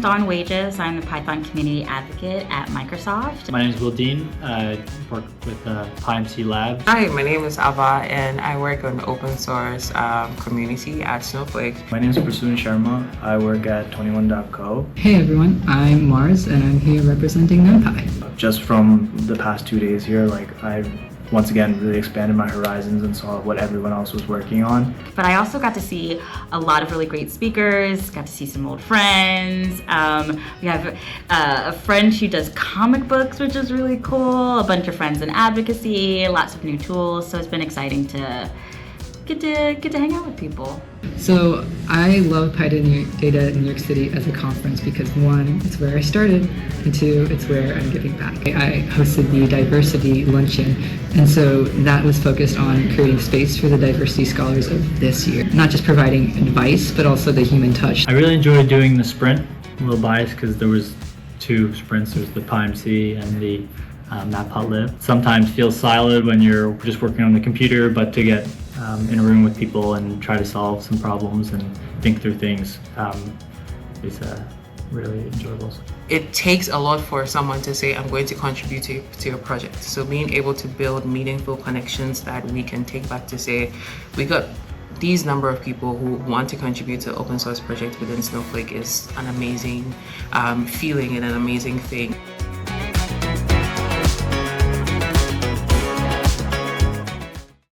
Don Wages. I'm the Python community advocate at Microsoft. My name is Will Dean. I work with PyMC Labs. Hi, my name is Ava and I work on open source community at Snowflake. My name is Prasoon Sharma. I work at 21.co. Hey everyone, I'm Mars and I'm here representing NumPy. Just from the past 2 days here, I've once again really expanded my horizons and saw what everyone else was working on. But I also got to see a lot of really great speakers, got to see some old friends. We have a friend who does comic books, which is really cool, a bunch of friends in advocacy, lots of new tools, so it's been exciting to get to hang out with people. So I love PyData New York City as a conference because one, it's where I started, and two, it's where I'm giving back. I hosted the diversity luncheon, and so that was focused on creating space for the diversity scholars of this year. Not just providing advice, but also the human touch. I really enjoyed doing the sprint. I'm a little biased because there was 2 sprints. There's the PyMC and the Matplotlib. Sometimes feels siloed when you're just working on the computer, but to get in a room with people and try to solve some problems and think through things is really enjoyable. It takes a lot for someone to say, I'm going to contribute to your project. So being able to build meaningful connections that we can take back to say, we got these number of people who want to contribute to open source project within Snowflake is an amazing feeling and an amazing thing.